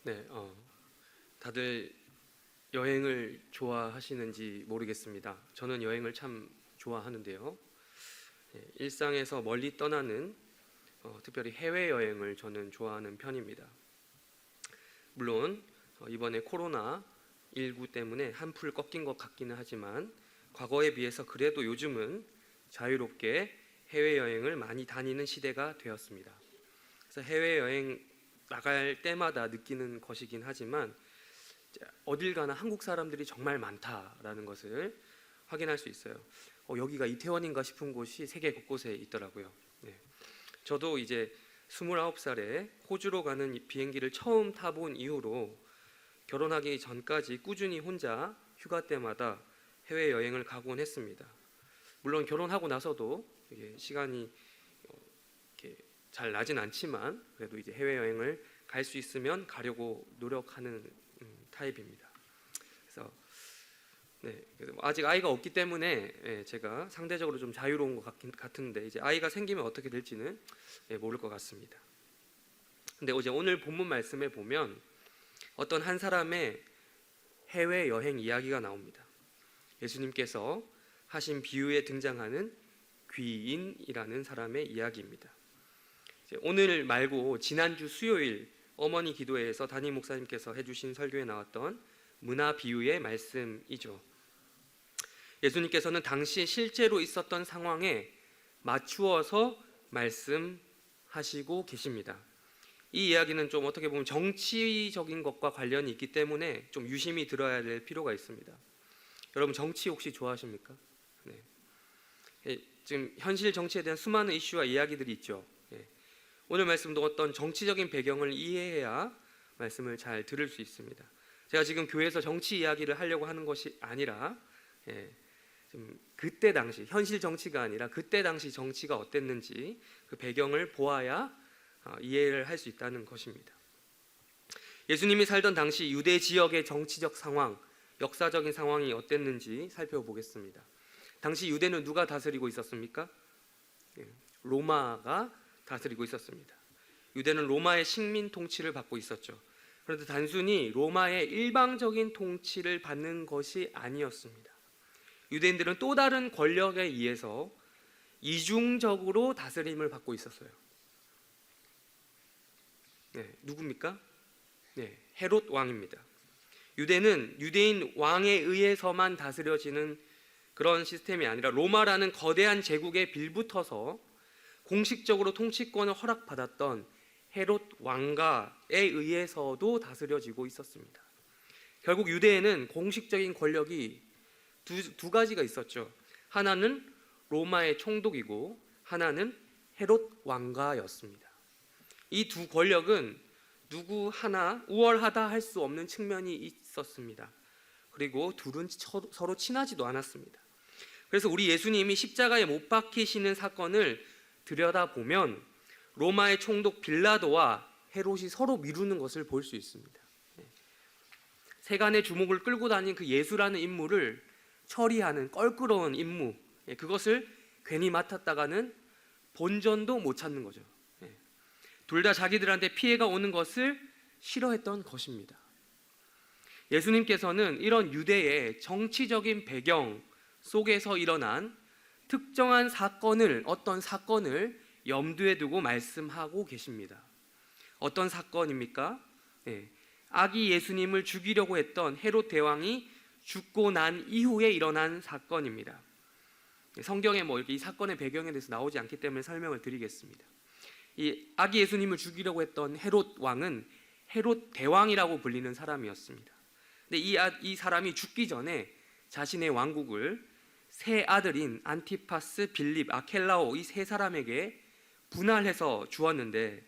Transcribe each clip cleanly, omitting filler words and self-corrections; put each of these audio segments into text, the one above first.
네, 다들 여행을 좋아하시는지 모르겠습니다. 저는 여행을 참 좋아하는데요. 일상에서 멀리 떠나는 특별히 해외여행을 저는 좋아하는 편입니다. 물론 이번에 코로나19 때문에 한풀 꺾인 것 같기는 하지만 과거에 비해서 그래도 요즘은 자유롭게 해외여행을 많이 다니는 시대가 되었습니다. 그래서 해외여행 나갈 때마다 느끼는 것이긴 하지만 어딜 가나 한국 사람들이 정말 많다라는 것을 확인할 수 있어요. 여기가 이태원인가 싶은 곳이 세계 곳곳에 있더라고요. 네. 저도 이제 29살에 호주로 가는 비행기를 처음 타본 이후로 결혼하기 전까지 꾸준히 혼자 휴가 때마다 해외여행을 가곤 했습니다. 물론 결혼하고 나서도 이게 시간이 이렇게 잘 나진 않지만 그래도 이제 해외여행을 갈 수 있으면 가려고 노력하는 타입입니다. 그래서 아직 아이가 없기 때문에 제가 상대적으로 좀 자유로운 것 같은데 이제 아이가 생기면 어떻게 될지는 모를 것 같습니다. 근데 이제 오늘 본문 말씀에 보면 어떤 한 사람의 해외 여행 이야기가 나옵니다. 예수님께서 하신 비유에 등장하는 귀인이라는 사람의 이야기입니다. 오늘 말고 지난주 수요일 어머니 기도회에서 담임 목사님께서 해주신 설교에 나왔던 문화 비유의 말씀이죠. 예수님께서는 당시 실제로 있었던 상황에 맞추어서 말씀하시고 계십니다. 이 이야기는 좀 어떻게 보면 정치적인 것과 관련이 있기 때문에 좀 유심히 들어야 될 필요가 있습니다. 여러분 정치 혹시 좋아하십니까? 지금 현실 정치에 대한 수많은 이슈와 이야기들이 있죠. 오늘 말씀도 어떤 정치적인 배경을 이해해야 말씀을 잘 들을 수 있습니다. 제가 지금 교회에서 정치 이야기를 하려고 하는 것이 아니라 좀 그때 당시 현실 정치가 아니라 그때 당시 정치가 어땠는지 그 배경을 보아야 이해를 할 수 있다는 것입니다. 예수님이 살던 당시 유대 지역의 정치적 상황, 역사적인 상황이 어땠는지 살펴보겠습니다. 당시 유대는 누가 다스리고 있었습니까? 로마가 다스리고 있었습니다. 유대는 로마의 식민 통치를 받고 있었죠. 그런데 단순히 로마의 일방적인 통치를 받는 것이 아니었습니다. 유대인들은 또 다른 권력에 의해서 이중적으로 다스림을 받고 있었어요. 누굽니까? 헤롯 왕입니다. 유대는 유대인 왕에 의해서만 다스려지는 그런 시스템이 아니라 로마라는 거대한 제국에 빌붙어서 공식적으로 통치권을 허락받았던 헤롯 왕가에 의해서도 다스려지고 있었습니다. 결국 유대에는 공식적인 권력이 두 가지가 있었죠. 하나는 로마의 총독이고 하나는 헤롯 왕가였습니다. 이 두 권력은 누구 하나 우월하다 할 수 없는 측면이 있었습니다. 그리고 둘은 서로 친하지도 않았습니다. 그래서 우리 예수님이 십자가에 못 박히시는 사건을 들여다보면 로마의 총독 빌라도와 헤롯이 서로 미루는 것을 볼 수 있습니다. 세간의 주목을 끌고 다닌 그 예수라는 인물을 처리하는 껄끄러운 임무, 그것을 괜히 맡았다가는 본전도 못 찾는 거죠. 둘 다 자기들한테 피해가 오는 것을 싫어했던 것입니다. 예수님께서는 이런 유대의 정치적인 배경 속에서 일어난 특정한 어떤 사건을 염두에 두고 말씀하고 계십니다. 어떤 사건입니까? 아기 예수님을 죽이려고 했던 헤롯 대왕이 죽고 난 이후에 일어난 사건입니다. 성경에 이 사건의 배경에 대해서 나오지 않기 때문에 설명을 드리겠습니다. 이 아기 예수님을 죽이려고 했던 헤롯 왕은 헤롯 대왕이라고 불리는 사람이었습니다. 근데 이 사람이 죽기 전에 자신의 왕국을 세 아들인 안티파스, 빌립, 아켈라오 이 세 사람에게 분할해서 주었는데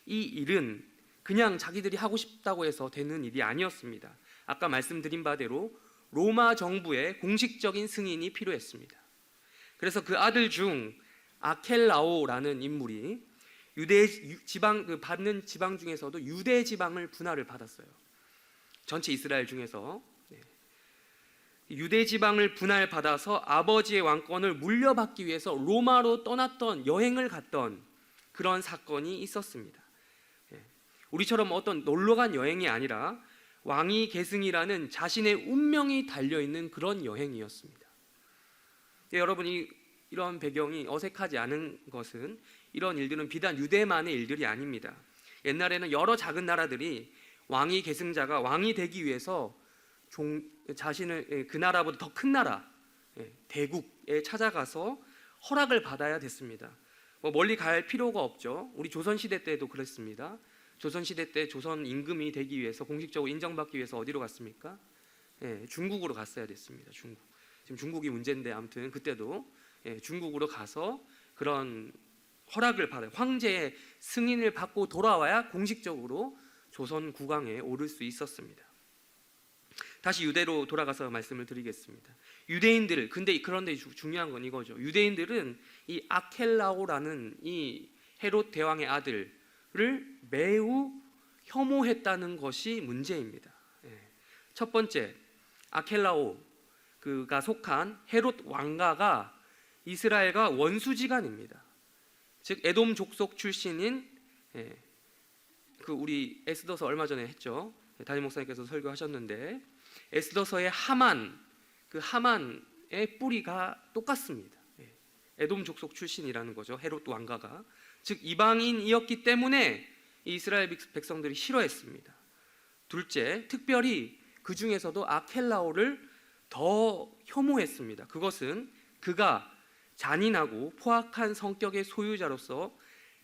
이 일은 그냥 자기들이 하고 싶다고 해서 되는 일이 아니었습니다. 아까 말씀드린 바대로 로마 정부의 공식적인 승인이 필요했습니다. 그래서 그 아들 중 아켈라오라는 인물이 유대 지방 받는 지방 중에서도 유대 지방을 분할을 받았어요. 전체 이스라엘 중에서 유대 지방을 분할받아서 아버지의 왕권을 물려받기 위해서 로마로 여행을 갔던 그런 사건이 있었습니다. 우리처럼 어떤 놀러간 여행이 아니라 왕위 계승이라는 자신의 운명이 달려있는 그런 여행이었습니다. 여러분, 이런 배경이 어색하지 않은 것은 이런 일들은 비단 유대만의 일들이 아닙니다. 옛날에는 여러 작은 나라들이 왕위 계승자가 왕이 되기 위해서 자신을 그 나라보다 더 큰 나라 대국에 찾아가서 허락을 받아야 됐습니다. 멀리 갈 필요가 없죠. 우리 조선시대 때도 그랬습니다. 조선시대 때 조선 임금이 되기 위해서 공식적으로 인정받기 위해서 어디로 갔습니까? 중국으로 갔어야 됐습니다. 중국. 지금 중국이 문제인데 아무튼 그때도 중국으로 가서 그런 허락을 받아요. 황제의 승인을 받고 돌아와야 공식적으로 조선 국왕에 오를 수 있었습니다. 다시 유대로 돌아가서 말씀을 드리겠습니다. 유대인들, 그런데 중요한 건 이거죠. 유대인들은 이 아켈라오라는 이 헤롯 대왕의 아들을 매우 혐오했다는 것이 문제입니다. 첫 번째, 아켈라오가 속한 헤롯 왕가가 이스라엘과 원수지간입니다. 즉 에돔 족속 출신인 우리 에스더서 얼마 전에 했죠. 담임 목사님께서 설교하셨는데 에스더서의 하만의 뿌리가 똑같습니다. 에돔 족속 출신이라는 거죠. 헤롯 왕가가. 즉 이방인이었기 때문에 이스라엘 백성들이 싫어했습니다. 둘째, 특별히 그 중에서도 아켈라오를 더 혐오했습니다. 그것은 그가 잔인하고 포악한 성격의 소유자로서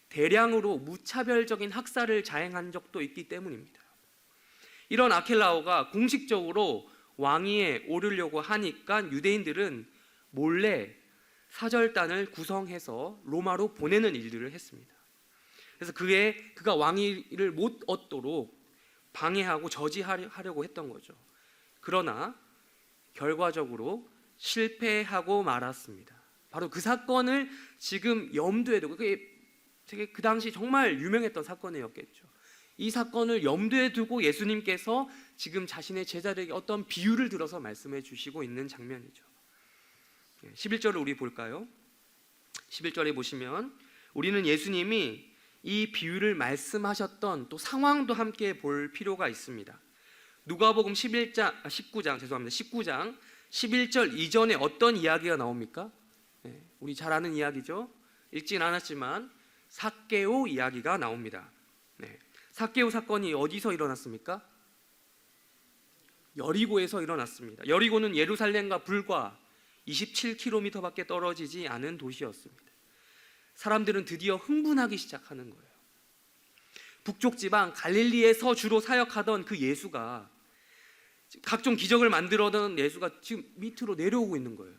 대량으로 무차별적인 학살을 자행한 적도 있기 때문입니다. 이런 아켈라오가 공식적으로 왕위에 오르려고 하니까 유대인들은 몰래 사절단을 구성해서 로마로 보내는 일들을 했습니다. 그래서 그가 왕위를 못 얻도록 방해하고 저지하려고 했던 거죠. 그러나 결과적으로 실패하고 말았습니다. 바로 그 사건을 지금 염두에 두고, 그게 되게 그 당시 정말 유명했던 사건이었겠죠. 이 사건을 염두에 두고 예수님께서 지금 자신의 제자들에게 어떤 비유를 들어서 말씀해 주시고 있는 장면이죠. 11절을 우리 볼까요? 11절에 보시면 우리는 예수님이 이 비유를 말씀하셨던 또 상황도 함께 볼 필요가 있습니다. 누가복음 19장 11절 이전에 어떤 이야기가 나옵니까? 우리 잘 아는 이야기죠. 읽진 않았지만 삭개오 이야기가 나옵니다. 삭개오 사건이 어디서 일어났습니까? 여리고에서 일어났습니다. 여리고는 예루살렘과 불과 27km밖에 떨어지지 않은 도시였습니다. 사람들은 드디어 흥분하기 시작하는 거예요. 북쪽 지방 갈릴리에서 주로 사역하던 그 예수가, 각종 기적을 만들어던 예수가 지금 밑으로 내려오고 있는 거예요.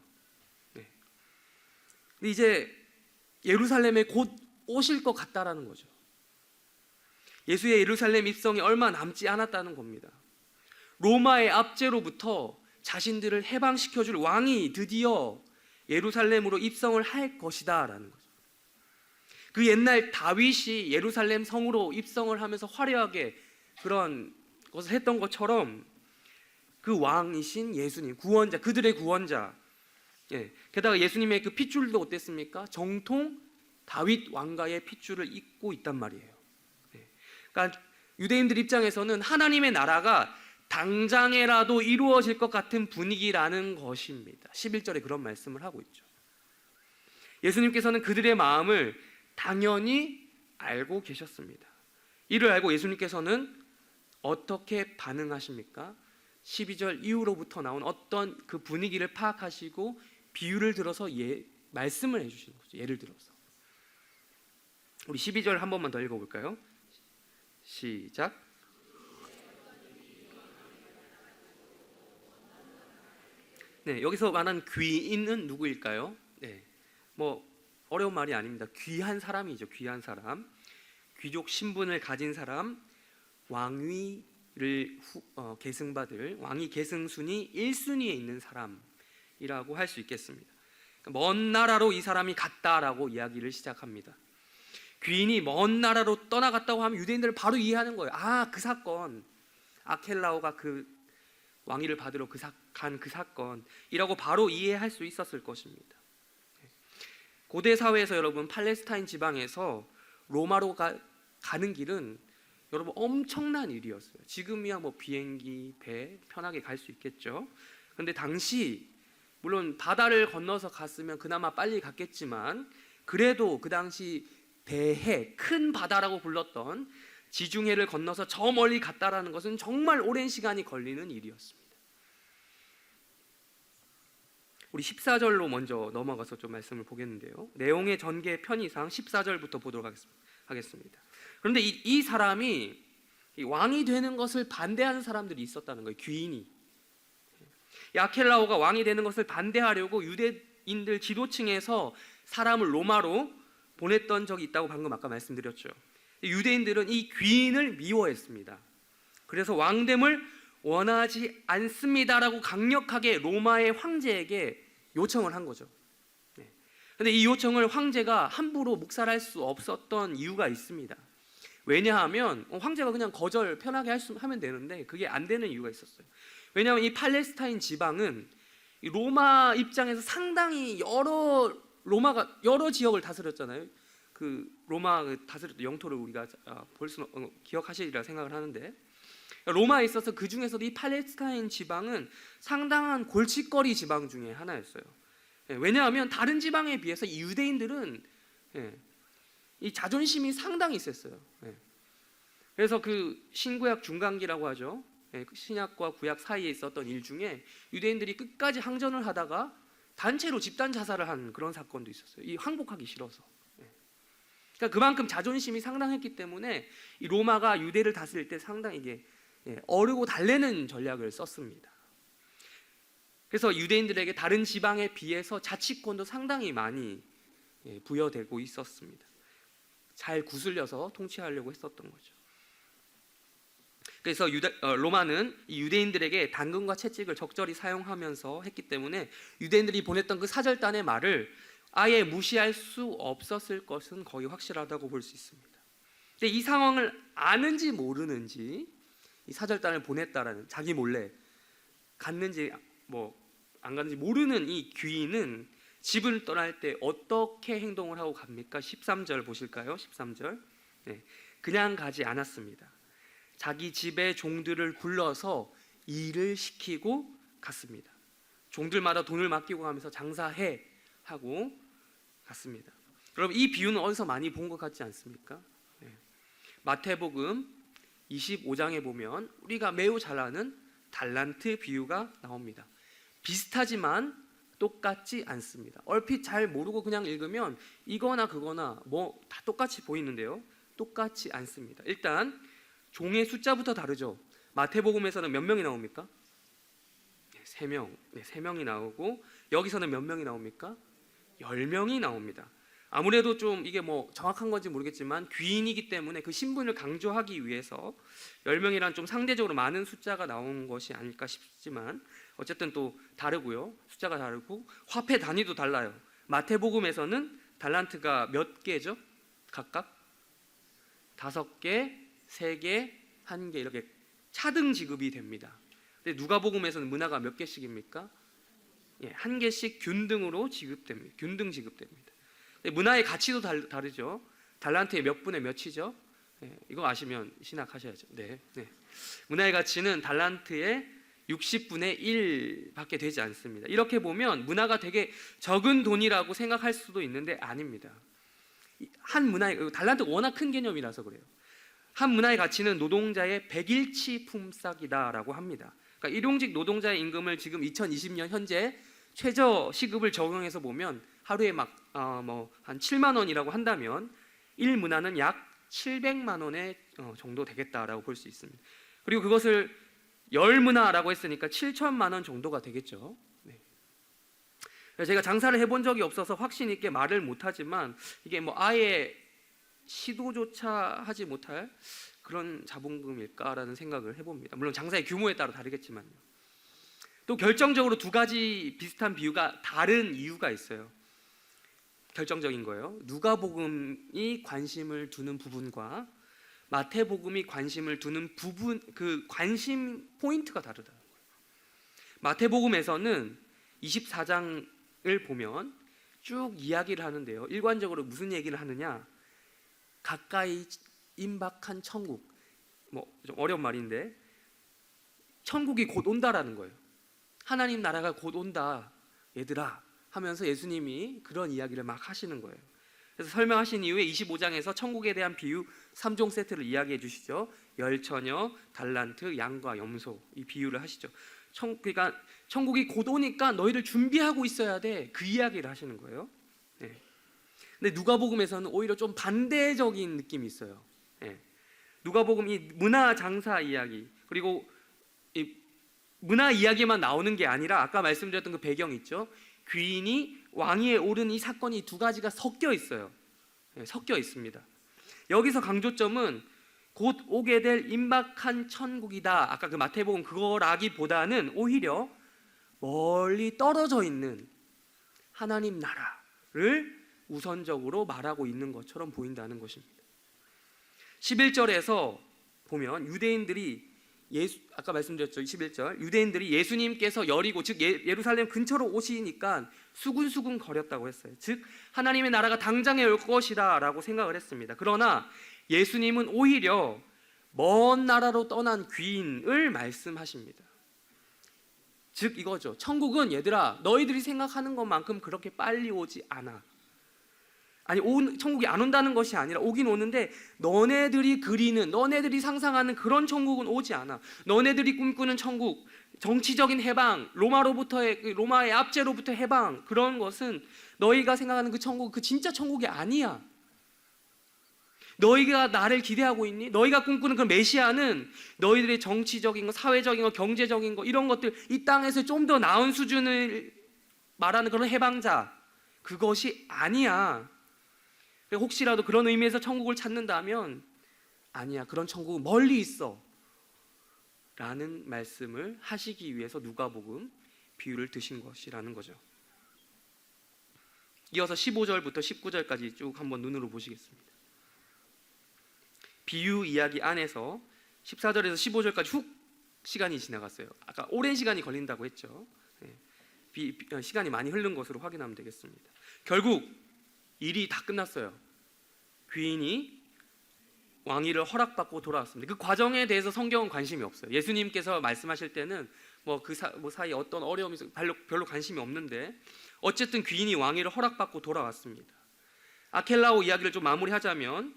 근데 이제 예루살렘에 곧 오실 것 같다라는 거죠. 예수의 예루살렘 입성이 얼마 남지 않았다는 겁니다. 로마의 압제로부터 자신들을 해방시켜줄 왕이 드디어 예루살렘으로 입성을 할 것이다 라는 거죠. 그 옛날 다윗이 예루살렘 성으로 입성을 하면서 화려하게 그런 것을 했던 것처럼 그 왕이신 예수님, 구원자, 그들의 구원자, 게다가 예수님의 그 핏줄도 어땠습니까? 정통 다윗 왕가의 핏줄을 입고 있단 말이에요. 그러니까 유대인들 입장에서는 하나님의 나라가 당장에라도 이루어질 것 같은 분위기라는 것입니다. 11절에 그런 말씀을 하고 있죠. 예수님께서는 그들의 마음을 당연히 알고 계셨습니다. 이를 알고 예수님께서는 어떻게 반응하십니까? 12절 이후로부터 나온 어떤 그 분위기를 파악하시고 비유를 들어서 말씀을 해주시는 거죠. 예를 들어서 우리 12절 한 번만 더 읽어볼까요? 시작. 여기서 말한 귀인은 누구일까요? 어려운 말이 아닙니다. 귀한 사람이죠. 귀한 사람, 귀족 신분을 가진 사람, 왕위를 계승받을 왕위 계승순위 1순위에 있는 사람이라고 할 수 있겠습니다. 먼 나라로 이 사람이 갔다라고 이야기를 시작합니다. 귀인이 먼 나라로 떠나갔다고 하면 유대인들은 바로 이해하는 거예요. 그 사건, 아켈라오가 그 왕위를 받으러 간 그 사건이라고 바로 이해할 수 있었을 것입니다. 고대 사회에서 여러분 팔레스타인 지방에서 로마로 가는 길은 여러분 엄청난 일이었어요. 지금이야 뭐 비행기, 배 편하게 갈 수 있겠죠. 그런데 당시 물론 바다를 건너서 갔으면 그나마 빨리 갔겠지만 그래도 그 당시 대해, 큰 바다라고 불렀던 지중해를 건너서 저 멀리 갔다라는 것은 정말 오랜 시간이 걸리는 일이었습니다. 우리 14절로 먼저 넘어가서 좀 말씀을 보겠는데요. 내용의 전개 편의상 14절부터 보도록 하겠습니다. 그런데 이 사람이 왕이 되는 것을 반대하는 사람들이 있었다는 거예요. 귀인이. 아켈라오가 왕이 되는 것을 반대하려고 유대인들 지도층에서 사람을 로마로 보냈던 적이 있다고 방금 아까 말씀드렸죠. 유대인들은 이 귀인을 미워했습니다. 그래서 왕됨을 원하지 않습니다라고 강력하게 로마의 황제에게 요청을 한 거죠. 그런데 이 요청을 황제가 함부로 묵살할 수 없었던 이유가 있습니다. 왜냐하면 황제가 그냥 거절 편하게 하면 되는데 그게 안 되는 이유가 있었어요. 왜냐하면 이 팔레스타인 지방은 로마 입장에서 상당히 로마가 여러 지역을 다스렸잖아요. 그 로마 다스렸던 영토를 우리가 기억하시리라 생각을 하는데, 로마에 있어서 그 중에서도 이 팔레스타인 지방은 상당한 골칫거리 지방 중에 하나였어요. 왜냐하면 다른 지방에 비해서 이 유대인들은 이 자존심이 상당히 있었어요. 그래서 그 신구약 중간기라고 하죠. 신약과 구약 사이에 있었던 일 중에 유대인들이 끝까지 항전을 하다가 단체로 집단 자살을 한 그런 사건도 있었어요. 이 항복하기 싫어서. 그러니까 그만큼 자존심이 상당했기 때문에 이 로마가 유대를 다스릴 때 상당히 이게 어르고 달래는 전략을 썼습니다. 그래서 유대인들에게 다른 지방에 비해서 자치권도 상당히 많이 부여되고 있었습니다. 잘 구슬려서 통치하려고 했었던 거죠. 그래서 로마는 이 유대인들에게 당근과 채찍을 적절히 사용하면서 했기 때문에 유대인들이 보냈던 그 사절단의 말을 아예 무시할 수 없었을 것은 거의 확실하다고 볼 수 있습니다. 근데 이 상황을 아는지 모르는지 이 사절단을 보냈다라는, 자기 몰래 갔는지 뭐 안 갔는지 모르는 이 귀인은 집을 떠날 때 어떻게 행동을 하고 갑니까? 13절 보실까요? 13절. 그냥 가지 않았습니다. 자기 집의 종들을 굴러서 일을 시키고 갔습니다. 종들마다 돈을 맡기고 가면서 장사해 하고 갔습니다. 여러분, 이 비유는 어디서 많이 본 것 같지 않습니까? 마태복음 25장에 보면 우리가 매우 잘 아는 달란트 비유가 나옵니다. 비슷하지만 똑같지 않습니다. 얼핏 잘 모르고 그냥 읽으면 이거나 그거나 뭐 다 똑같이 보이는데요, 똑같지 않습니다. 일단 종의 숫자부터 다르죠. 마태복음에서는 몇 명이 나옵니까? 3명. 3명이 나오고 여기서는 몇 명이 나옵니까? 10명이 나옵니다. 아무래도 좀 이게 뭐 정확한 건지 모르겠지만 귀인이기 때문에 그 신분을 강조하기 위해서 10명이란 좀 상대적으로 많은 숫자가 나온 것이 아닐까 싶지만 어쨌든 또 다르고요. 숫자가 다르고 화폐 단위도 달라요. 마태복음에서는 달란트가 몇 개죠? 각각? 5개, 3개, 1개 이렇게 차등 지급이 됩니다. 근데 누가복음에서는 문화가 몇 개씩입니까? 1개씩 균등으로 지급됩니다. 균등 지급됩니다. 문화의 가치도 다르죠. 달란트의 몇 분의 몇이죠? 이거 아시면 신학하셔야죠. 문화의 가치는 달란트의 60분의 1밖에 되지 않습니다. 이렇게 보면 문화가 되게 적은 돈이라고 생각할 수도 있는데 아닙니다. 한 문화의 달란트가 워낙 큰 개념이라서 그래요. 한 문화의 가치는 노동자의 100일치 품삯이다라고 합니다. 그러니까 일용직 노동자의 임금을 지금 2020년 현재 최저 시급을 적용해서 보면 하루에 막 한 7만 원이라고 한다면 1문화는 약 700만 원의 정도 되겠다라고 볼 수 있습니다. 그리고 그것을 10문화라고 했으니까 7천만 원 정도가 되겠죠. 제가 장사를 해본 적이 없어서 확신 있게 말을 못하지만 이게 뭐 아예 시도조차 하지 못할 그런 자본금일까라는 생각을 해봅니다. 물론 장사의 규모에 따라 다르겠지만요. 또 결정적으로 두 가지 비슷한 비유가 다른 이유가 있어요. 결정적인 거예요. 누가복음이 관심을 두는 부분과 마태복음이 관심을 두는 부분, 그 관심 포인트가 다르다는 거예요. 마태복음에서는 24장을 보면 쭉 이야기를 하는데요. 일관적으로 무슨 얘기를 하느냐? 가까이 임박한 천국, 뭐 좀 어려운 말인데 천국이 곧 온다라는 거예요. 하나님 나라가 곧 온다 얘들아 하면서 예수님이 그런 이야기를 막 하시는 거예요. 그래서 설명하신 이후에 25장에서 천국에 대한 비유 3종 세트를 이야기해 주시죠. 열처녀, 달란트, 양과 염소, 이 비유를 하시죠. 그러니까 천국이 곧 오니까 너희를 준비하고 있어야 돼, 그 이야기를 하시는 거예요. 네. 근데 누가복음에서는 오히려 좀 반대적인 느낌이 있어요. 네. 누가복음 이 문화 장사 이야기, 그리고 이 문화 이야기만 나오는 게 아니라 아까 말씀드렸던 그 배경 있죠. 귀인이 왕위에 오른 이 사건이 두 가지가 섞여 있어요. 네, 섞여 있습니다. 여기서 강조점은 곧 오게 될 임박한 천국이다. 아까 그 마태복음 그거라기보다는 오히려 멀리 떨어져 있는 하나님 나라를 우선적으로 말하고 있는 것처럼 보인다는 것입니다. 11절에서 보면 유대인들이 아까 말씀드렸죠. 11절 유대인들이 예수님께서 여리고 즉 예루살렘 근처로 오시니까 수군수군 거렸다고 했어요. 즉 하나님의 나라가 당장에 올 것이다 라고 생각을 했습니다. 그러나 예수님은 오히려 먼 나라로 떠난 귀인을 말씀하십니다. 즉 이거죠. 천국은 얘들아 너희들이 생각하는 것만큼 그렇게 빨리 오지 않아. 아니 천국이 안 온다는 것이 아니라 오긴 오는데 너네들이 그리는, 너네들이 상상하는 그런 천국은 오지 않아. 너네들이 꿈꾸는 천국, 정치적인 해방, 로마의 압제로부터 해방, 그런 것은 너희가 생각하는 그 천국, 그 진짜 천국이 아니야. 너희가 나를 기대하고 있니? 너희가 꿈꾸는 그 메시아는 너희들의 정치적인 거, 사회적인 거, 경제적인 거 이런 것들, 이 땅에서 좀 더 나은 수준을 말하는 그런 해방자, 그것이 아니야. 혹시라도 그런 의미에서 천국을 찾는다면 아니야, 그런 천국은 멀리 있어 라는 말씀을 하시기 위해서 누가복음 비유를 드신 것이라는 거죠. 이어서 15절부터 19절까지 쭉 한번 눈으로 보시겠습니다. 비유 이야기 안에서 14절에서 15절까지 훅 시간이 지나갔어요. 아까 오랜 시간이 걸린다고 했죠. 시간이 많이 흐른 것으로 확인하면 되겠습니다. 결국 일이 다 끝났어요. 귀인이 왕위를 허락받고 돌아왔습니다. 그 과정에 대해서 성경은 관심이 없어요. 예수님께서 말씀하실 때는 그 사이 어떤 어려움이 있어 별로 관심이 없는데 어쨌든 귀인이 왕위를 허락받고 돌아왔습니다. 아켈라오 이야기를 좀 마무리하자면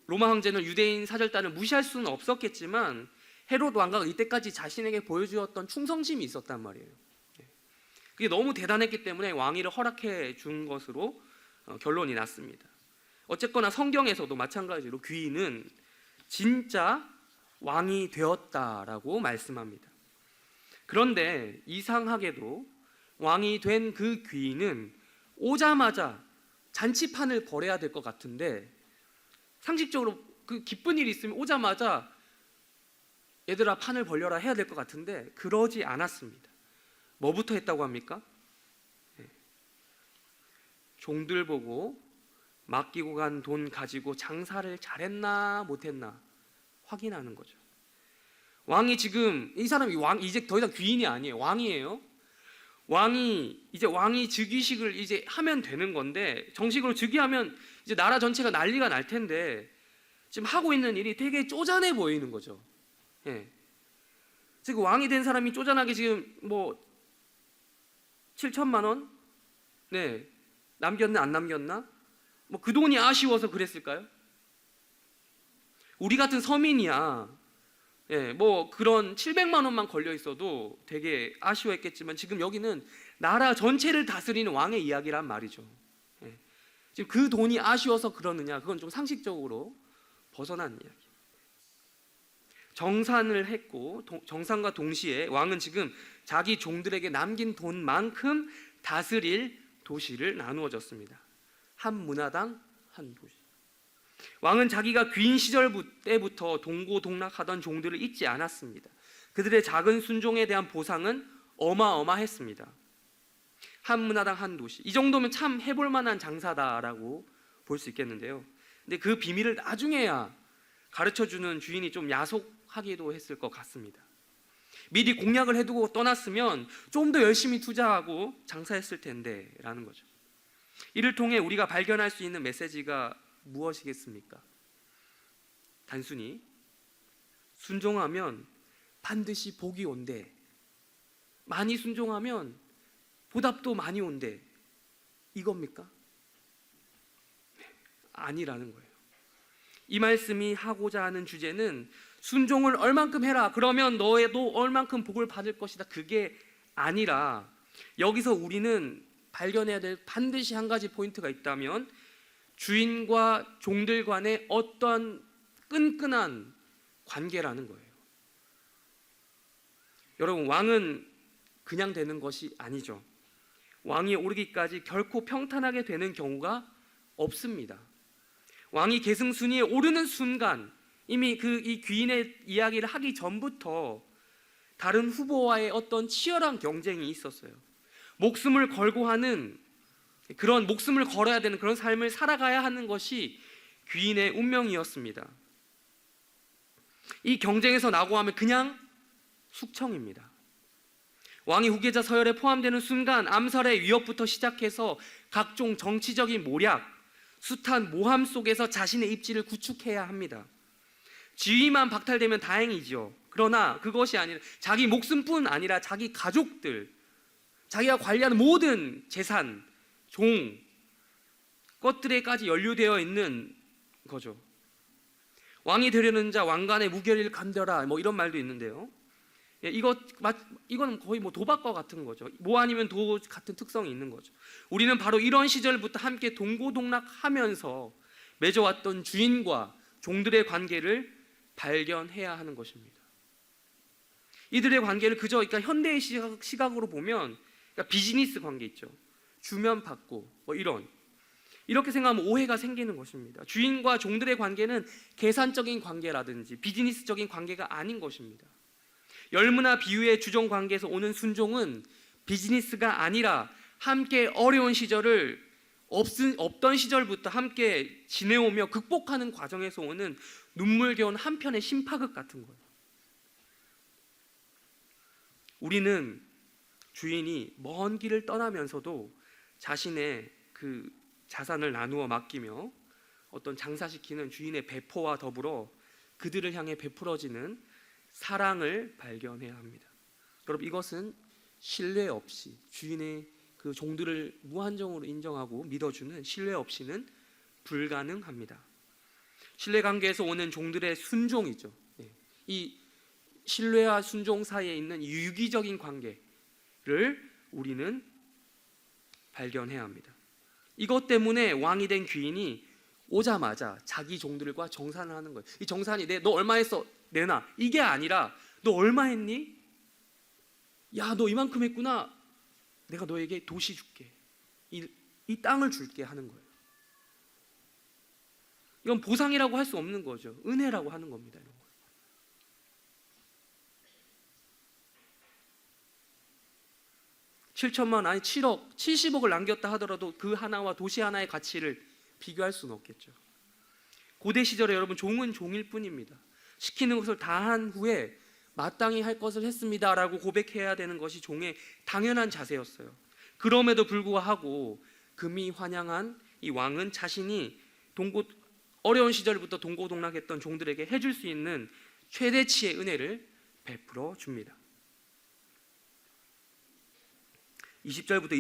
로마 황제는 유대인 사절단을 무시할 수는 없었겠지만 헤롯 왕가가 이때까지 자신에게 보여주었던 충성심이 있었단 말이에요. 그게 너무 대단했기 때문에 왕위를 허락해 준 것으로 결론이 났습니다. 어쨌거나 성경에서도 마찬가지로 귀인은 진짜 왕이 되었다라고 말씀합니다. 그런데 이상하게도 왕이 된 그 귀인은 오자마자 잔치판을 벌여야 될 것 같은데 상식적으로 그 기쁜 일이 있으면 오자마자 얘들아 판을 벌려라 해야 될 것 같은데 그러지 않았습니다. 뭐부터 했다고 합니까? 종들 보고 맡기고 간 돈 가지고 장사를 잘했나 못했나 확인하는 거죠. 왕이 지금 이 사람이 이제 더 이상 귀인이 아니에요. 왕이에요. 이제 왕이 즉위식을 이제 하면 되는 건데 정식으로 즉위하면 이제 나라 전체가 난리가 날 텐데 지금 하고 있는 일이 되게 쪼잔해 보이는 거죠. 지금 왕이 된 사람이 쪼잔하게 지금 7천만 원? 남겼나 안 남겼나? 그 돈이 아쉬워서 그랬을까요? 우리 같은 서민이야 그런 700만 원만 걸려 있어도 되게 아쉬워했겠지만 지금 여기는 나라 전체를 다스리는 왕의 이야기란 말이죠. 지금 그 돈이 아쉬워서 그러느냐, 그건 좀 상식적으로 벗어난 이야기. 정산을 했고 정산과 동시에 왕은 지금 자기 종들에게 남긴 돈만큼 다스릴 도시를 나누어 줬습니다. 한 문화당 한 도시. 왕은 자기가 귀인 시절 때부터 동고동락하던 종들을 잊지 않았습니다. 그들의 작은 순종에 대한 보상은 어마어마했습니다. 한 문화당 한 도시. 이 정도면 참 해볼 만한 장사다라고 볼 수 있겠는데요. 근데 그 비밀을 나중에야 가르쳐주는 주인이 좀 야속하기도 했을 것 같습니다. 미리 공약을 해두고 떠났으면 좀 더 열심히 투자하고 장사했을 텐데 라는 거죠. 이를 통해 우리가 발견할 수 있는 메시지가 무엇이겠습니까? 단순히 순종하면 반드시 복이 온대, 많이 순종하면 보답도 많이 온대, 이겁니까? 아니라는 거예요. 이 말씀이 하고자 하는 주제는 순종을 얼만큼 해라, 그러면 너도 얼만큼 복을 받을 것이다, 그게 아니라 여기서 우리는 발견해야 될 반드시 한 가지 포인트가 있다면 주인과 종들 간의 어떤 끈끈한 관계라는 거예요. 여러분, 왕은 그냥 되는 것이 아니죠. 왕이 오르기까지 결코 평탄하게 되는 경우가 없습니다. 왕이 계승순위에 오르는 순간 이미 이 귀인의 이야기를 하기 전부터 다른 후보와의 어떤 치열한 경쟁이 있었어요. 목숨을 걸고 하는 그런, 목숨을 걸어야 되는 그런 삶을 살아가야 하는 것이 귀인의 운명이었습니다. 이 경쟁에서 낙오하면 그냥 숙청입니다. 왕이 후계자 서열에 포함되는 순간 암살의 위협부터 시작해서 각종 정치적인 모략, 숱한 모함 속에서 자신의 입지를 구축해야 합니다. 지위만 박탈되면 다행이죠. 그러나 그것이 아니라 자기 목숨뿐 아니라 자기 가족들, 자기가 관리하는 모든 재산, 종, 것들에까지 연루되어 있는 거죠. 왕이 되려는 자 왕관의 무게를 감뎌라, 뭐 이런 말도 있는데요. 이건 거의 도박과 같은 거죠. 뭐 아니면 도 같은 특성이 있는 거죠. 우리는 바로 이런 시절부터 함께 동고동락하면서 맺어왔던 주인과 종들의 관계를 발견해야 하는 것입니다. 이들의 관계를 그러니까 현대의 시각으로 보면, 그러니까 비즈니스 관계 있죠. 주면 받고 이렇게 생각하면 오해가 생기는 것입니다. 주인과 종들의 관계는 계산적인 관계라든지 비즈니스적인 관계가 아닌 것입니다. 열무나 비유의 주종 관계에서 오는 순종은 비즈니스가 아니라 함께 어려운 시절을 없던 시절부터 함께 지내오며 극복하는 과정에서 오는 눈물겨운 한편의 심파극 같은 거예요. 우리는 주인이 먼 길을 떠나면서도 자신의 그 자산을 나누어 맡기며 어떤 장사시키는 주인의 배포와 더불어 그들을 향해 베풀어지는 사랑을 발견해야 합니다. 여러분, 이것은 신뢰 없이 주인의 그 종들을 무한정으로 인정하고 믿어주는 신뢰 없이는 불가능합니다. 신뢰 관계에서 오는 종들의 순종이죠. 이 신뢰와 순종 사이에 있는 유기적인 관계를 우리는 발견해야 합니다. 이것 때문에 왕이 된 귀인이 오자마자 자기 종들과 정산을 하는 거예요. 이 정산이 너 얼마 했어? 내놔. 이게 아니라 너 얼마 했니? 야, 너 이만큼 했구나. 내가 너에게 도시 줄게. 이 땅을 줄게 하는 거예요. 이건 보상이라고 할 수 없는 거죠. 은혜라고 하는 겁니다. 이런 거. (7천만) 7억, 70억을 남겼다 하더라도 그 하나와 도시 하나의 가치를 비교할 수는 없겠죠. 고대 시절에 여러분, 종은 종일 뿐입니다. 시키는 것을 다 한 후에 마땅히 할 것을 했습니다라고 고백해야 되는 것이 종의 당연한 자세였어요. 그럼에도 불구하고 금이 환영한 이 왕은 자신이 어려운 시절부터 동고동락했던 종들에게 해줄 수 있는 최대치의 은혜를 베풀어 줍니다. 20절부터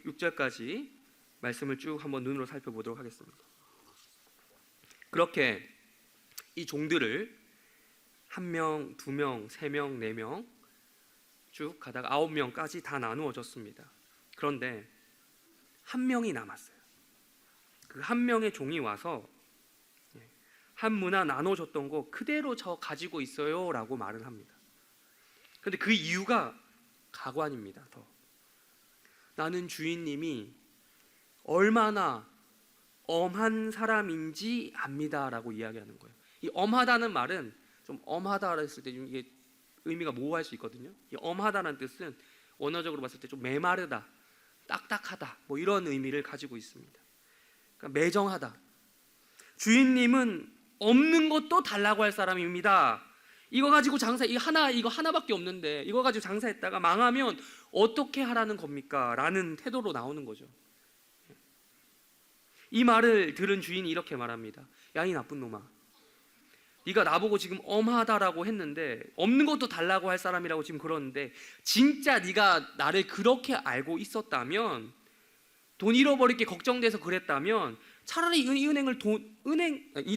26절까지 말씀을 쭉 한번 눈으로 살펴보도록 하겠습니다. 그렇게 이 종들을 1명, 2명, 3명, 4명 쭉 가다가 9명까지 다 나누어졌습니다. 그런데 한 명이 남았어요. 그 한 명의 종이 와서 한 문화 나눠줬던 거 그대로 저 가지고 있어요 라고 말을 합니다. 그런데 그 이유가 가관입니다. 나는 주인님이 얼마나 엄한 사람인지 압니다 라고 이야기하는 거예요. 이 엄하다는 말은, 좀 엄하다 했을 때 이게 의미가 모호할 수 있거든요. 이 엄하다는 뜻은 원어적으로 봤을 때 좀 메마르다, 딱딱하다, 뭐 이런 의미를 가지고 있습니다. 그러니까 매정하다. 주인님은 없는 것도 달라고 할 사람입니다. 이거 가지고 이거 하나밖에 없는데 이거 가지고 장사했다가 망하면 어떻게 하라는 겁니까? 라는 태도로 나오는 거죠. 이 말을 들은 주인이 이렇게 말합니다. 야, 이 나쁜 놈아, 네가 나보고 지금 엄하다라고 했는데 없는 것도 달라고 할 사람이라고 지금 그러는데 진짜 네가 나를 그렇게 알고 있었다면 돈 잃어버릴 게 걱정돼서 그랬다면 차라리 이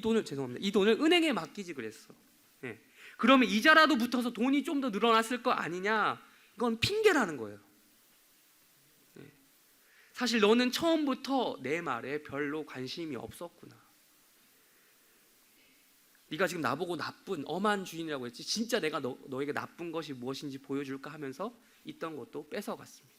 돈을 은행에 맡기지 그랬어. 예. 그러면 이자라도 붙어서 돈이 좀 더 늘어났을 거 아니냐? 이건 핑계라는 거예요. 예. 사실 너는 처음부터 내 말에 별로 관심이 없었구나. 네가 지금 나보고 나쁜 엄한 주인이라고 했지 진짜 내가 너에게 나쁜 것이 무엇인지 보여줄까 하면서 있던 것도 뺏어갔습니다.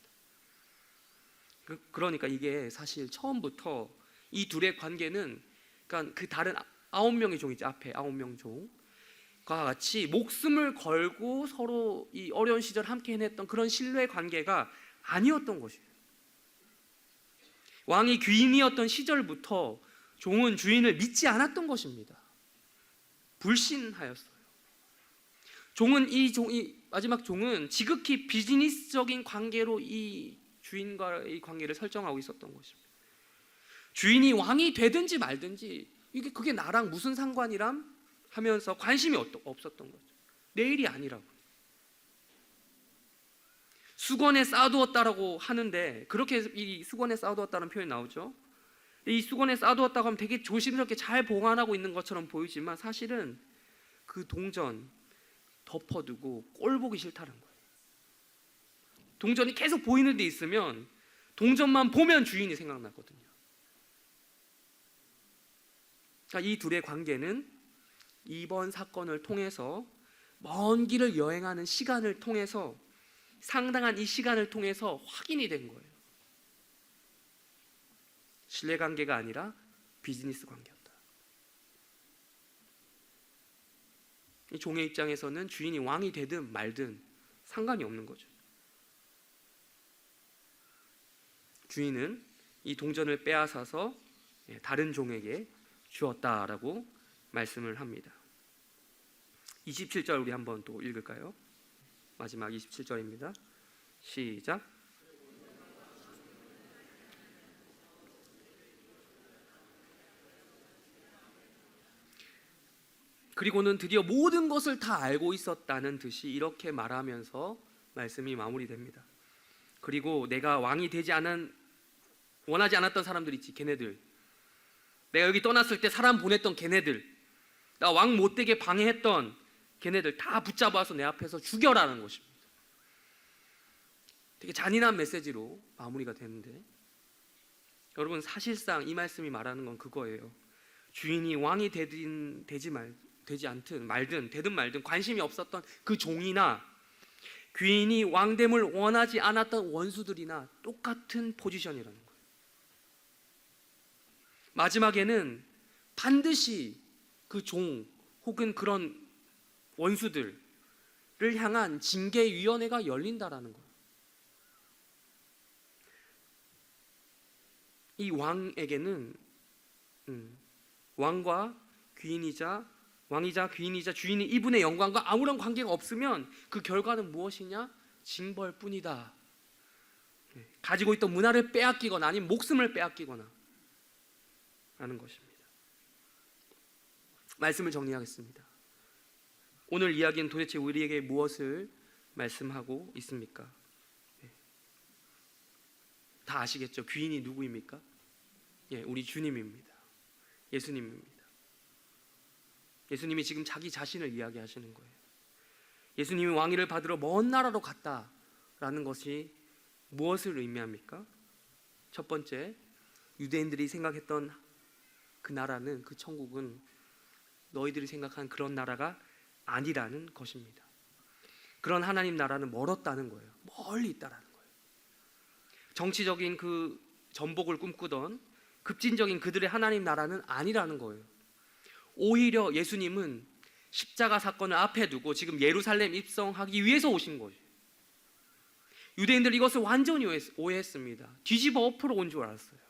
그러니까 이게 사실 처음부터 이 둘의 관계는 그러니까 그 다른 9명의 종이지 앞에 9명 종과 같이 목숨을 걸고 서로 이 어려운 시절 함께 해냈던 그런 신뢰 관계가 아니었던 것이에요. 왕이 귀인이었던 시절부터 종은 주인을 믿지 않았던 것입니다. 불신하였어요. 마지막 종은 지극히 비즈니스적인 관계로 이 주인과의 관계를 설정하고 있었던 것입니다. 주인이 왕이 되든지 말든지 그게 나랑 무슨 상관이람 하면서 관심이 없었던 거죠. 내 일이 아니라고. 수건에 쌓아두었다라고 하는데 그렇게 이 수건에 쌓아두었다는 표현이 나오죠. 이 수건에 쌓아두었다고 하면 되게 조심스럽게 잘 보관하고 있는 것처럼 보이지만 사실은 그 동전 덮어두고 꼴 보기 싫다는 거예요. 동전이 계속 보이는 데 있으면 동전만 보면 주인이 생각나거든요. 그러니까 이 둘의 관계는 이번 사건을 통해서 먼 길을 여행하는 시간을 통해서 상당한 이 시간을 통해서 확인이 된 거예요. 신뢰 관계가 아니라 비즈니스 관계였다. 이 종의 입장에서는 주인이 왕이 되든 말든 상관이 없는 거죠. 주인은 이 동전을 빼앗아서 다른 종에게 주었다라고 말씀을 합니다. 27절 우리 한번 또 읽을까요? 마지막 27절입니다. 시작. 그리고는 드디어 모든 것을 다 알고 있었다는 듯이 이렇게 말하면서 말씀이 마무리됩니다. 그리고 내가 왕이 되지 원하지 않았던 사람들 있지, 걔네들. 내가 여기 떠났을 때 사람 보냈던 걔네들, 나 왕 못 되게 방해했던 걔네들 다 붙잡아서 내 앞에서 죽여라는 것입니다. 되게 잔인한 메시지로 마무리가 되는데 여러분 사실상 이 말씀이 말하는 건 그거예요. 주인이 왕이 되지 않든 말든 되든 말든 관심이 없었던 그 종이나 귀인이 왕됨을 원하지 않았던 원수들이나 똑같은 포지션이라는 거예요. 마지막에는 반드시 그 종 혹은 그런 원수들을 향한 징계위원회가 열린다라는 거예요. 이 왕에게는 왕이자 귀인이자 주인이 이분의 영광과 아무런 관계가 없으면 그 결과는 무엇이냐? 징벌뿐이다. 가지고 있던 문화를 빼앗기거나 아니면 목숨을 빼앗기거나 라는 것입니다. 말씀을 정리하겠습니다. 오늘 이야기는 도대체 우리에게 무엇을 말씀하고 있습니까? 다 아시겠죠? 귀인이 누구입니까? 우리 주님입니다. 예수님입니다. 예수님이 지금 자기 자신을 이야기하시는 거예요. 예수님이 왕위를 받으러 먼 나라로 갔다라는 것이 무엇을 의미합니까? 첫 번째, 유대인들이 생각했던 그 나라는, 그 천국은 너희들이 생각한 그런 나라가 아니라는 것입니다. 그런 하나님 나라는 멀었다는 거예요. 멀리 있다라는 거예요. 정치적인 그 전복을 꿈꾸던 급진적인 그들의 하나님 나라는 아니라는 거예요. 오히려 예수님은 십자가 사건을 앞에 두고 지금 예루살렘 입성하기 위해서 오신 거예요. 유대인들이 이것을 완전히 오해했습니다. 뒤집어 엎으러 온 줄 알았어요.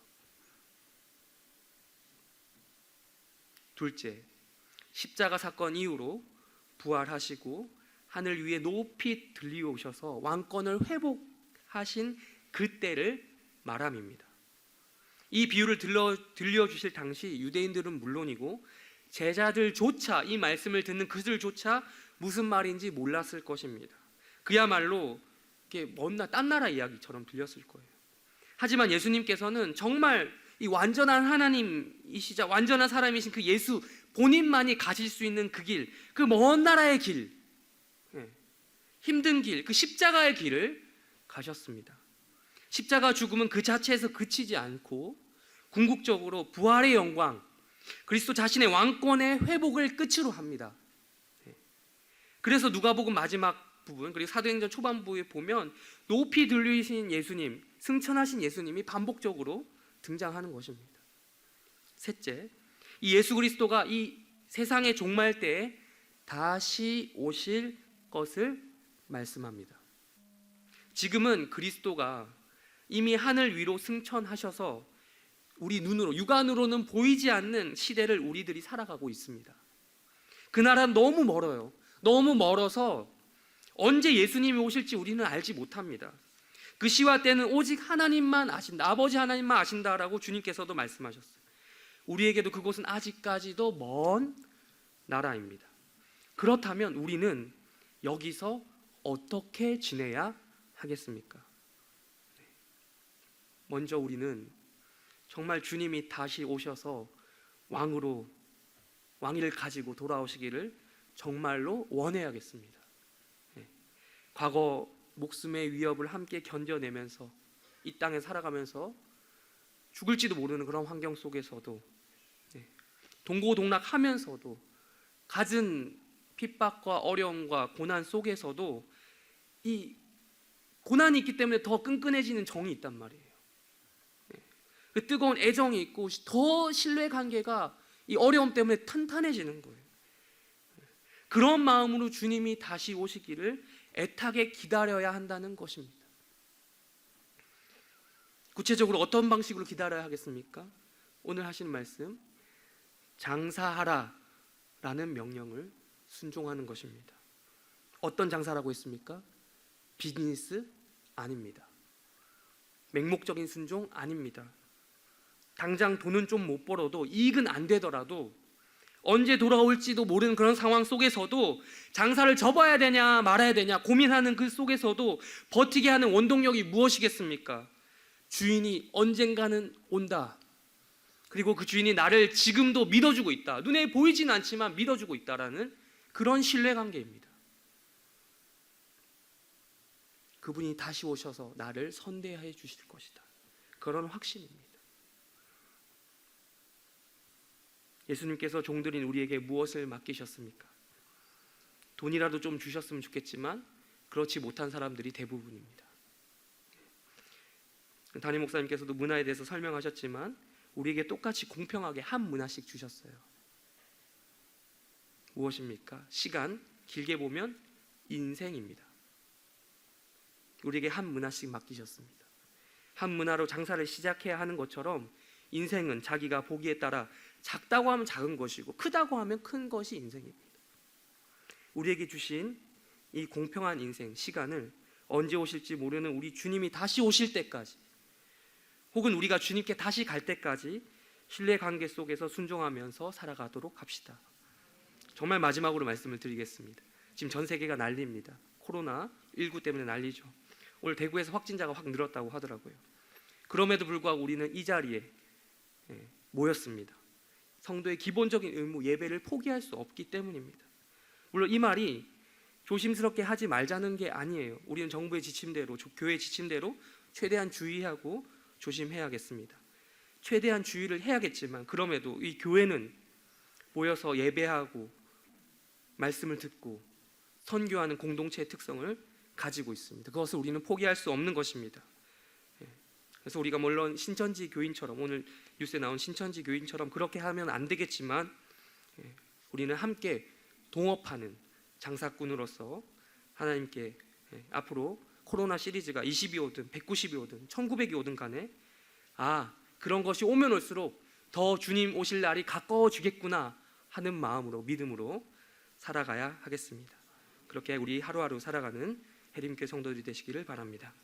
둘째, 십자가 사건 이후로 부활하시고 하늘 위에 높이 들려오셔서 왕권을 회복하신 그때를 말함입니다. 이 비유를 들려주실 당시 유대인들은 물론이고 제자들조차, 이 말씀을 듣는 그들조차 무슨 말인지 몰랐을 것입니다. 그야말로 딴 나라 이야기처럼 들렸을 거예요. 하지만 예수님께서는 정말 이 완전한 하나님이시자 완전한 사람이신 그 예수 본인만이 가실 수 있는 그 길, 그 먼 나라의 길, 힘든 길, 그 십자가의 길을 가셨습니다. 십자가 죽음은 그 자체에서 그치지 않고 궁극적으로 부활의 영광, 그리스도 자신의 왕권의 회복을 끝으로 합니다. 그래서 누가복음 마지막 부분, 그리고 사도행전 초반부에 보면 높이 들리신 예수님, 승천하신 예수님이 반복적으로 등장하는 것입니다. 셋째, 이 예수 그리스도가 이 세상의 종말 때에 다시 오실 것을 말씀합니다. 지금은 그리스도가 이미 하늘 위로 승천하셔서 우리 눈으로, 육안으로는 보이지 않는 시대를 우리들이 살아가고 있습니다. 그 나라는 너무 멀어요. 너무 멀어서 언제 예수님이 오실지 우리는 알지 못합니다. 그 시와 때는 오직 하나님만 아신다, 아버지 하나님만 아신다라고 주님께서도 말씀하셨어요. 우리에게도 그곳은 아직까지도 먼 나라입니다. 그렇다면 우리는 여기서 어떻게 지내야 하겠습니까? 먼저 우리는 정말 주님이 다시 오셔서 왕위를 가지고 돌아오시기를 정말로 원해야겠습니다. 과거 목숨의 위협을 함께 견뎌내면서 이 땅에 살아가면서 죽을지도 모르는 그런 환경 속에서도 동고동락하면서도 갖은 핍박과 어려움과 고난 속에서도 이 고난이 있기 때문에 더 끈끈해지는 정이 있단 말이에요. 그 뜨거운 애정이 있고 더 신뢰관계가 이 어려움 때문에 탄탄해지는 거예요. 그런 마음으로 주님이 다시 오시기를 애타게 기다려야 한다는 것입니다. 구체적으로 어떤 방식으로 기다려야 하겠습니까? 오늘 하시는 말씀, 장사하라 라는 명령을 순종하는 것입니다. 어떤 장사라고 했습니까? 비즈니스 아닙니다. 맹목적인 순종 아닙니다. 당장 돈은 좀 못 벌어도, 이익은 안 되더라도, 언제 돌아올지도 모르는 그런 상황 속에서도 장사를 접어야 되냐 말아야 되냐 고민하는 그 속에서도 버티게 하는 원동력이 무엇이겠습니까? 주인이 언젠가는 온다. 그리고 그 주인이 나를 지금도 믿어주고 있다. 눈에 보이지는 않지만 믿어주고 있다라는 그런 신뢰관계입니다. 그분이 다시 오셔서 나를 선대해 주실 것이다. 그런 확신입니다. 예수님께서 종들인 우리에게 무엇을 맡기셨습니까? 돈이라도 좀 주셨으면 좋겠지만 그렇지 못한 사람들이 대부분입니다. 담임 목사님께서도 문화에 대해서 설명하셨지만 우리에게 똑같이 공평하게 한 문화씩 주셨어요. 무엇입니까? 시간, 길게 보면 인생입니다. 우리에게 한 문화씩 맡기셨습니다. 한 문화로 장사를 시작해야 하는 것처럼 인생은 자기가 보기에 따라 작다고 하면 작은 것이고 크다고 하면 큰 것이 인생입니다. 우리에게 주신 이 공평한 인생, 시간을 언제 오실지 모르는 우리 주님이 다시 오실 때까지, 혹은 우리가 주님께 다시 갈 때까지 신뢰관계 속에서 순종하면서 살아가도록 합시다. 정말 마지막으로 말씀을 드리겠습니다. 지금 전 세계가 난리입니다. 코로나19 때문에 난리죠. 오늘 대구에서 확진자가 확 늘었다고 하더라고요. 그럼에도 불구하고 우리는 이 자리에 모였습니다. 성도의 기본적인 의무, 예배를 포기할 수 없기 때문입니다. 물론 이 말이 조심스럽게 하지 말자는 게 아니에요. 우리는 정부의 지침대로, 교회의 지침대로 최대한 주의하고 조심해야겠습니다. 최대한 주의를 해야겠지만 그럼에도 이 교회는 모여서 예배하고 말씀을 듣고 선교하는 공동체의 특성을 가지고 있습니다. 그것을 우리는 포기할 수 없는 것입니다. 그래서 우리가 물론 신천지 교인처럼, 오늘 뉴스에 나온 신천지 교인처럼 그렇게 하면 안 되겠지만 우리는 함께 동업하는 장사꾼으로서 하나님께 앞으로 코로나 시리즈가 20이 오든 190이 오든 1900이 오든 간에 그런 것이 오면 올수록 더 주님 오실 날이 가까워지겠구나 하는 마음으로, 믿음으로 살아가야 하겠습니다. 그렇게 우리 하루하루 살아가는 해림교회 성도들이 되시기를 바랍니다.